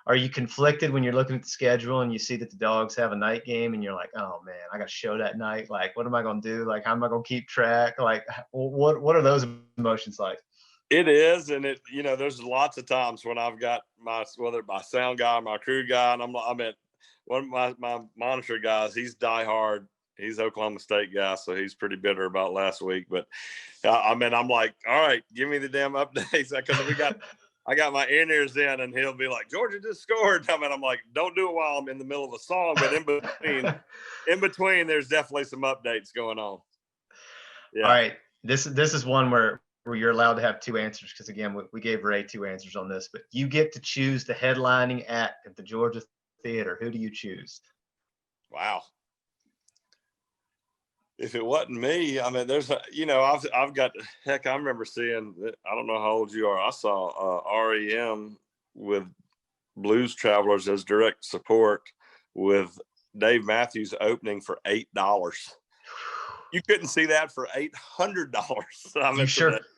Speaker 2: are you conflicted when you're looking at the schedule and you see that the Dogs have a night game and you're like, oh man, I got a show that night. Like, what am I going to do? Like, how am I going to keep track? Like, what are those emotions like?
Speaker 3: It is, and there's lots of times when I've got whether my sound guy, my crew guy, and one of my monitor guys, he's diehard. He's Oklahoma State guy, so he's pretty bitter about last week. But I'm like, all right, give me the damn updates, because I got my in-ears in, and he'll be like, Georgia just scored. I'm like, don't do it while I'm in the middle of a song, but in between, there's definitely some updates going on. Yeah.
Speaker 2: All right, this is one where you're allowed to have 2 answers, because again, we gave Ray 2 answers on this, but you get to choose the headlining act at the Georgia Theater. Who do you choose?
Speaker 3: Wow. If it wasn't me, there's I've got, heck, I remember seeing, I don't know how old you are, I saw REM with Blues Travelers as direct support with Dave Matthews opening for $8. You couldn't see that for $800.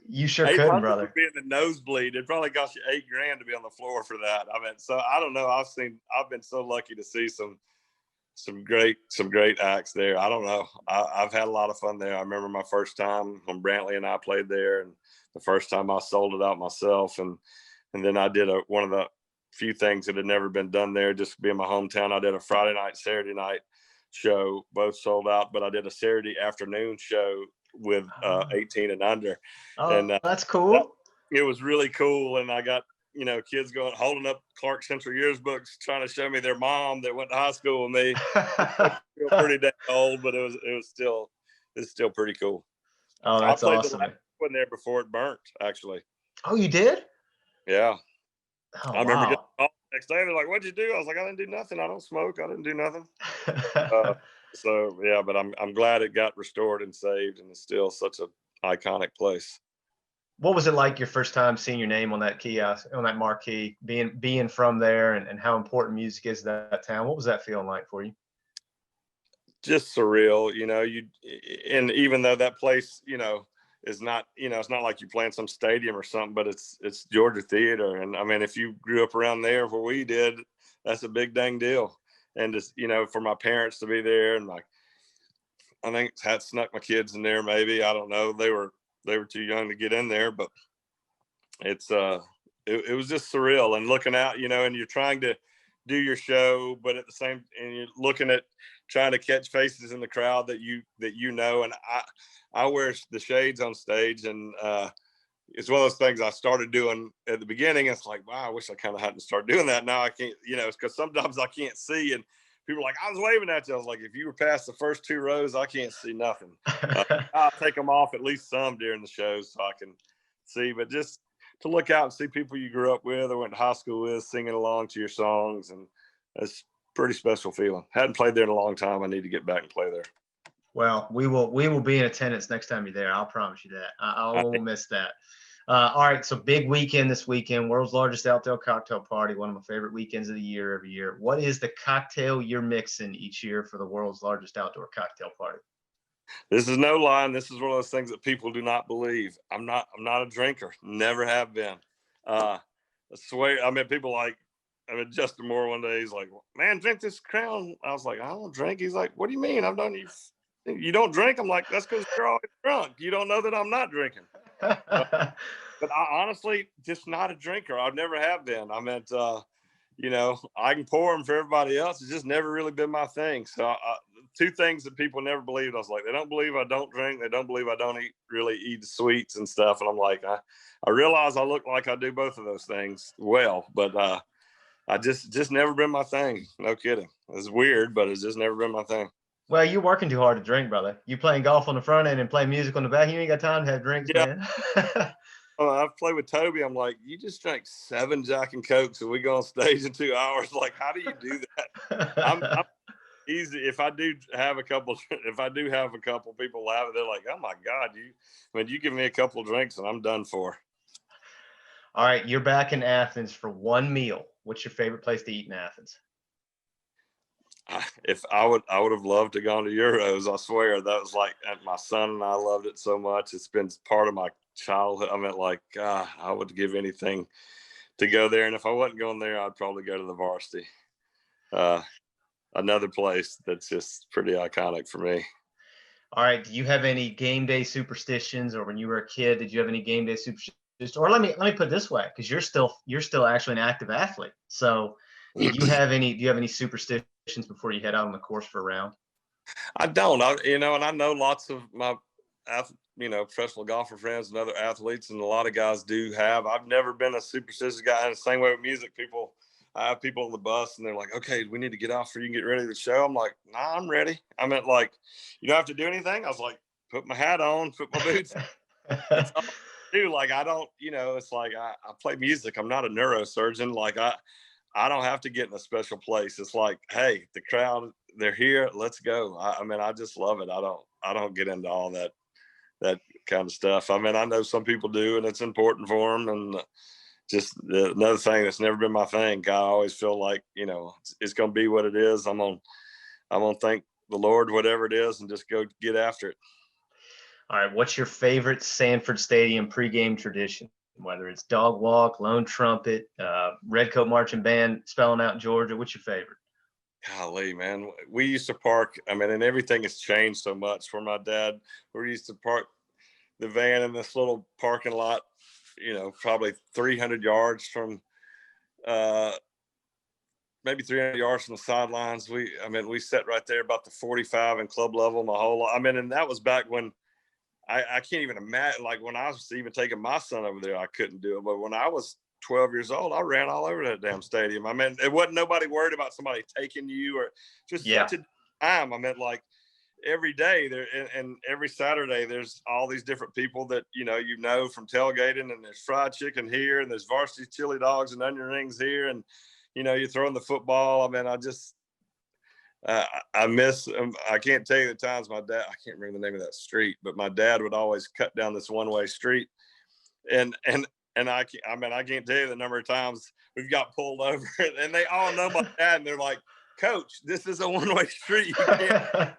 Speaker 3: You sure
Speaker 2: couldn't, brother.
Speaker 3: Would be in the nosebleed. It probably cost you $8,000 to be on the floor for that. So I don't know. I've been so lucky to see some great great there. I don't know. I've had a lot of fun there. I remember my first time when Brantley and I played there, and the first time I sold it out myself, and then I did one of the few things that had never been done there, just to be in my hometown. I did a Friday night, Saturday night show, both sold out, but I did a Saturday afternoon show with 18 and under.
Speaker 2: Oh, and that's cool.
Speaker 3: It was really cool, and I got kids holding up Clark Central years books, trying to show me their mom that went to high school with me. Still pretty dang old, but it's still pretty cool.
Speaker 2: Oh, that's awesome.
Speaker 3: I went there before it burnt, actually.
Speaker 2: Oh, you did?
Speaker 3: Yeah.
Speaker 2: Oh,
Speaker 3: I remember
Speaker 2: wow.
Speaker 3: getting next day, they're like, what'd you do? I was like, I didn't do nothing. I don't smoke. I didn't do nothing. So yeah, but I'm glad it got restored and saved, and it's still such an iconic place.
Speaker 2: What was it like your first time seeing your name on that kiosk, on that marquee, being from there, and how important music is to that town? What was that feeling like for you?
Speaker 3: just surreal, and even though that place, is not, it's not like you play in some stadium or something, but it's Georgia Theater. And I mean, if you grew up around there where we did, that's a big dang deal. And just, for my parents to be there, and I think had snuck my kids in there. Maybe, I don't know. They were too young to get in there, but it's, it was just surreal. And looking out, and you're trying to do your show, but at the same, and you're looking at trying to catch faces in the crowd that and I wear the shades on stage, and it's one of those things I started doing at the beginning. It's like, wow, I wish I kind of hadn't started doing that. Now I can't, it's because sometimes I can't see, and people are like, I was waving at you. I was like, if you were past the first 2 rows, I can't see nothing. I'll take them off at least some during the shows so I can see, but just to look out and see people you grew up with or went to high school with singing along to your songs, and it's pretty special feeling. Hadn't played there in a long time. I need to get back and play there.
Speaker 2: Well, we will be in attendance next time you're there. I'll promise you that. I won't miss that. All right, so big weekend this weekend, world's largest outdoor cocktail party, one of my favorite weekends of the year every year. What is the cocktail you're mixing each year for the world's largest outdoor cocktail party?
Speaker 3: This is no lie. This is one of those things that people do not believe. I'm not a drinker. Never have been. I swear. I mean, Justin Moore one day, he's like, man, drink this Crown. I was like, I don't drink. He's like, what do you mean? You don't drink? I'm like, that's because you're always drunk. You don't know that I'm not drinking. But I honestly just not a drinker. I never have been. I meant, I can pour them for everybody else. It's just never really been my thing. So 2 things that people never believed. I was like, they don't believe I don't drink. They don't believe I don't really eat sweets and stuff. And I'm like, I realize I look like I do both of those things well, but I just never been my thing. No kidding. It's weird, but it's just never been my thing.
Speaker 2: Well, you're working too hard to drink, brother. You playing golf on the front end and playing music on the back. You ain't got time to have drinks, man.
Speaker 3: I've played with Toby. I'm like, you just drank 7 Jack and Cokes and we go on stage in 2 hours. Like, how do you do that? I'm easy. If I do have a couple, people laugh. They're like, oh my God, you give me a couple of drinks and I'm done for.
Speaker 2: All right, you're back in Athens for one meal. What's your favorite place to eat in Athens?
Speaker 3: If I would have loved to go to Euros. I swear that was like, my son and I loved it so much. It's been part of my childhood. I mean, like, I would give anything to go there. And if I wasn't going there, I'd probably go to the Varsity. Another place that's just pretty iconic for me.
Speaker 2: All right. Do you have any game day superstitions, or when you were a kid, did you have any game day superstitions? Or let me put it this way, because you're still actually an active athlete. So do you have any superstitions before you head out on the course for a round?
Speaker 3: I don't, and I know lots of my, professional golfer friends and other athletes, and a lot of guys do have. I've never been a superstitious guy. And the same way with music, I have people on the bus and they're like, okay, we need to get off so you can get ready for the show. I'm like, nah, I'm ready. I meant, like, you don't have to do anything. I was like, put my hat on, put my boots on. That's all I do. Like, I don't, it's like I play music. I'm not a neurosurgeon. Like, I don't have to get in a special place. It's like, hey, the crowd, they're here. Let's go. I just love it. I don't get into all that kind of stuff. I mean, I know some people do, and it's important for them. And just another thing that's never been my thing. I always feel like, it's going to be what it is. I'm going to thank the Lord, whatever it is, and just go get after it.
Speaker 2: All right. What's your favorite Sanford Stadium pregame tradition? Whether it's dog walk, lone trumpet, redcoat marching band spelling out Georgia, what's your favorite?
Speaker 3: Golly, man, we used to park. I mean, and everything has changed so much. For my dad, we used to park the van in this little parking lot, probably 300 yards from, maybe 300 yards from the sidelines. We sat right there about the 45 and club level my whole life. And that was back when I can't even imagine, like, when I was even taking my son over there, I couldn't do it. But when I was 12 years old, I ran all over that damn stadium. It wasn't nobody worried about somebody taking you, or just such a time. Like, every day there, and every Saturday, there's all these different people that, from tailgating, and there's fried chicken here, and there's varsity chili dogs and onion rings here. And, you're throwing the football. I miss, I can't tell you the times my dad, I can't remember the name of that street, but my dad would always cut down this one-way street. And I can't tell you the number of times we've got pulled over, and they all know my dad, and they're like, Coach, this is a one-way street. You can't.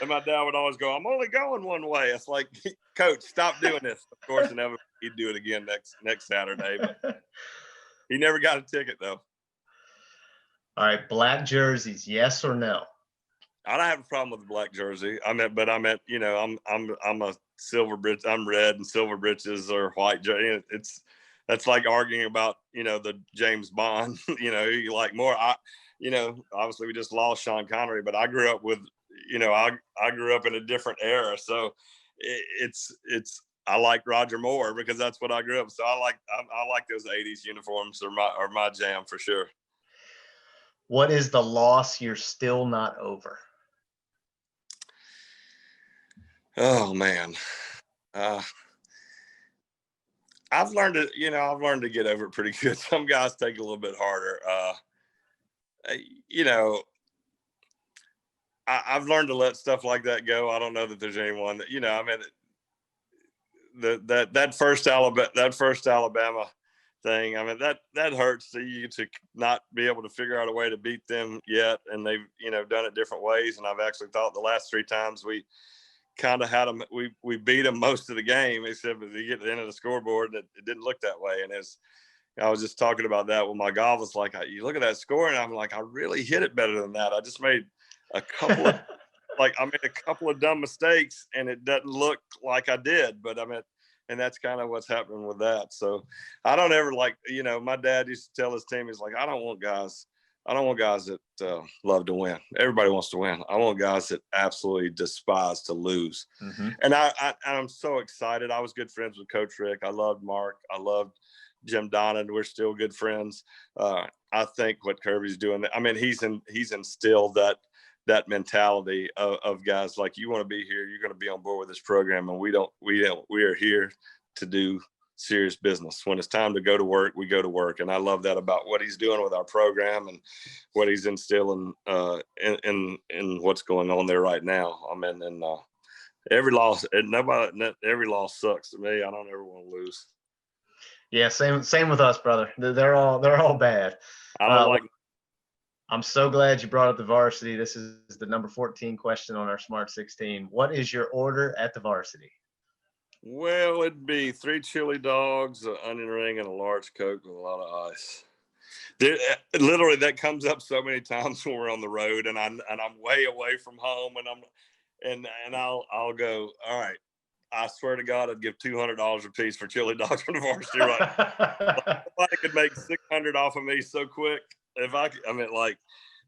Speaker 3: And my dad would always go, I'm only going one way. It's like, Coach, stop doing this. Of course, inevitably he'd do it again next Saturday, but he never got a ticket though.
Speaker 2: All right, black jerseys, yes or no?
Speaker 3: I don't have a problem with the black jersey. I'm a silver britch. I'm red and silver breeches or white jersey. That's like arguing about, the James Bond, you like more. Obviously we just lost Sean Connery, but I grew up with, I grew up in a different era. So I like Roger Moore because that's what I grew up. So I like those 80s uniforms are my jam for sure.
Speaker 2: What is the loss you're still not over?
Speaker 3: Oh man. I've learned to get over it pretty good. Some guys take it a little bit harder. I've learned to let stuff like that go. I don't know that there's anyone that, that first Alabama thing. That hurts you to not be able to figure out a way to beat them yet. And they've, done it different ways. And I've actually thought the last 3 times we kind of had them, we beat them most of the game, except as you get to the end of the scoreboard, and it didn't look that way. And I was just talking about that with my golf. It's like, you look at that score and I'm like, I really hit it better than that. I just made a couple of, dumb mistakes and it doesn't look like I did, but and that's kind of what's happening with that. So I don't ever my dad used to tell his team, he's like, I don't want guys that love to win. Everybody wants to win. I want guys that absolutely despise to lose. Mm-hmm. And I'm so excited. I was good friends with Coach Rick. I loved Mark. I loved Jim Donnan. We're still good friends. I think what Kirby's doing, he's instilled that mentality of guys like, you want to be here, you're going to be on board with this program, and we are here to do serious business. When it's time to go to work, we go to work. And I love that about what he's doing with our program and what he's instilling in what's going on there right now. Every loss sucks to me. I don't ever want to lose.
Speaker 2: Yeah, same with us, brother. They're all bad.
Speaker 3: I don't
Speaker 2: I'm so glad you brought up the varsity. This is the number 14 question on our Smart 16. What is your order at the varsity?
Speaker 3: Well, it'd be 3 chili dogs, an onion ring, and a large Coke with a lot of ice. Literally, that comes up so many times when we're on the road, and I'm way away from home, and I'll go, all right. I swear to God, I'd give $200 a piece for chili dogs from the varsity right now. Somebody could make $600 off of me so quick.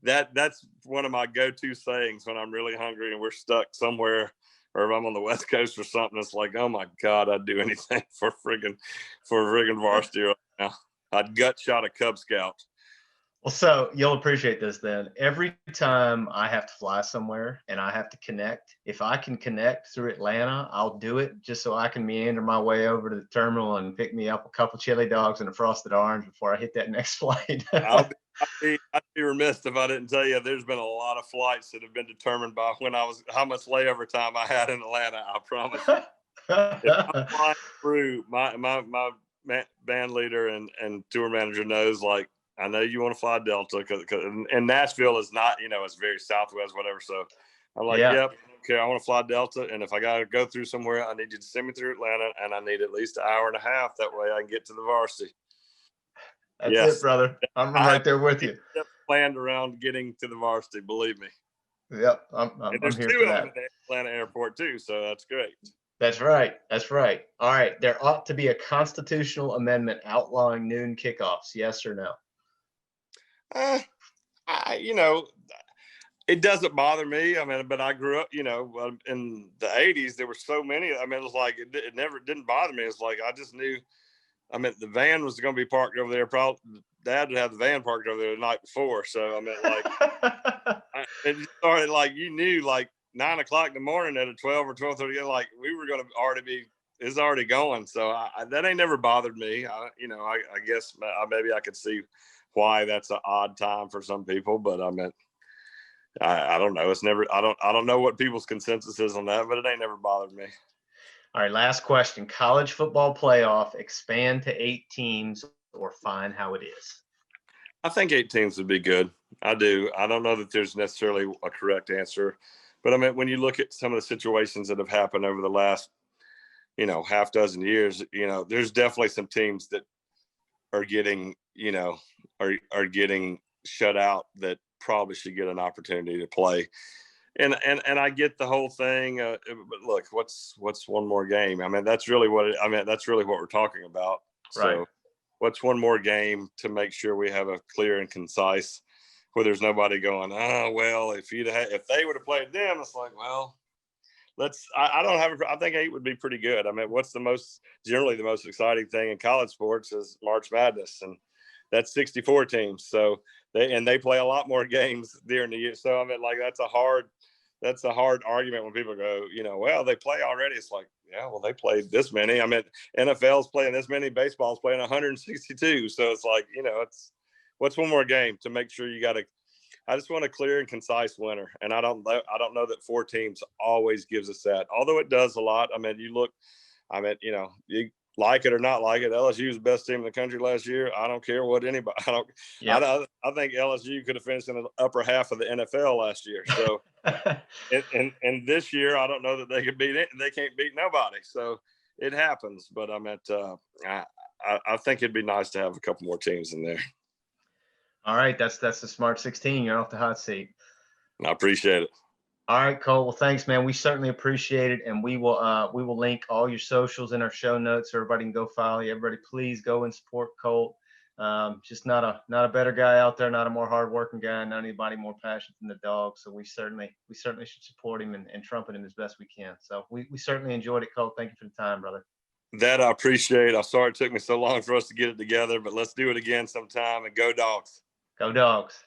Speaker 3: That's one of my go-to sayings when I'm really hungry and we're stuck somewhere, or if I'm on the West Coast or something. It's like, oh my God, I'd do anything for friggin' varsity right now. I'd gut shot a Cub Scout.
Speaker 2: Well, so you'll appreciate this then. Every time I have to fly somewhere and I have to connect, if I can connect through Atlanta, I'll do it just so I can meander my way over to the terminal and pick me up a couple chili dogs and a frosted orange before I hit that next flight.
Speaker 3: I'd be remiss if I didn't tell you there's been a lot of flights that have been determined by how much layover time I had in Atlanta. I promise you. If I'm flying through, my band leader and tour manager knows, like, I know you want to fly Delta, and Nashville is not, it's very Southwest, whatever. So I'm like, Yep, okay, I want to fly Delta. And if I got to go through somewhere, I need you to send me through Atlanta, and I need at least an hour and a half. That way I can get to the varsity.
Speaker 2: That's it, brother. I'm right there with you.
Speaker 3: Planned around getting to the varsity, believe me.
Speaker 2: Yep, I'm here for that.
Speaker 3: At the Atlanta airport too, so that's great.
Speaker 2: That's right. All right, there ought to be a constitutional amendment outlawing noon kickoffs. Yes or no?
Speaker 3: It doesn't bother me. But I grew up, in the 80s, there were so many. It was like, it never didn't bother me. It's like, I just knew, the van was going to be parked over there. Probably Dad would have the van parked over there the night before. So, it started like, you knew, like 9 o'clock in the morning at a 12 or 12:30, like we were going to it's already going. So that ain't never bothered me. I guess maybe I could see why that's an odd time for some people, but I don't know. It's never, I don't know what people's consensus is on that, but it ain't never bothered me.
Speaker 2: All right, last question. College football playoff, expand to 8 teams or fine how it is?
Speaker 3: I think 8 teams would be good. I do. I don't know that there's necessarily a correct answer, But I mean, when you look at some of the situations that have happened over the last, half dozen years, there's definitely some teams that are getting, are getting shut out that probably should get an opportunity to play. And I get the whole thing. But look, what's one more game? I mean, that's really what we're talking about.
Speaker 2: Right.
Speaker 3: So what's one more game to make sure we have a clear and concise, where there's nobody going, oh, well, if they would have played them, it's like, well, I think 8 would be pretty good. I mean, generally the most exciting thing in college sports is March Madness, and that's 64 teams. So they play a lot more games during the year. So I mean, like, that's a hard argument when people go, well, they play already. It's like, yeah, well, they played this many. I mean, NFL's playing this many, baseball's playing 162. So it's like, it's what's one more game to make sure I just want a clear and concise winner. And I don't know that 4 teams always gives us that, although it does a lot. I mean, you like it or not like it, LSU is the best team in the country last year. I don't care what anybody. I think LSU could have finished in the upper half of the NFL last year. So, and this year, I don't know that they could beat it. They can't beat nobody. So it happens. But I think it'd be nice to have a couple more teams in there.
Speaker 2: All right, that's the smart 16. You're off the hot seat.
Speaker 3: I appreciate it.
Speaker 2: All right, Cole. Well, thanks, man. We certainly appreciate it, and we will link all your socials in our show notes so everybody can go follow you. Everybody, please go and support Colt. Just not a better guy out there, not a more hardworking guy, not anybody more passionate than the dog. So we certainly should support him and trumpet him as best we can. So we certainly enjoyed it, Colt. Thank you for the time, brother.
Speaker 3: That I appreciate. I'm sorry it took me so long for us to get it together, but let's do it again sometime, and go Dogs.
Speaker 2: Go Dogs.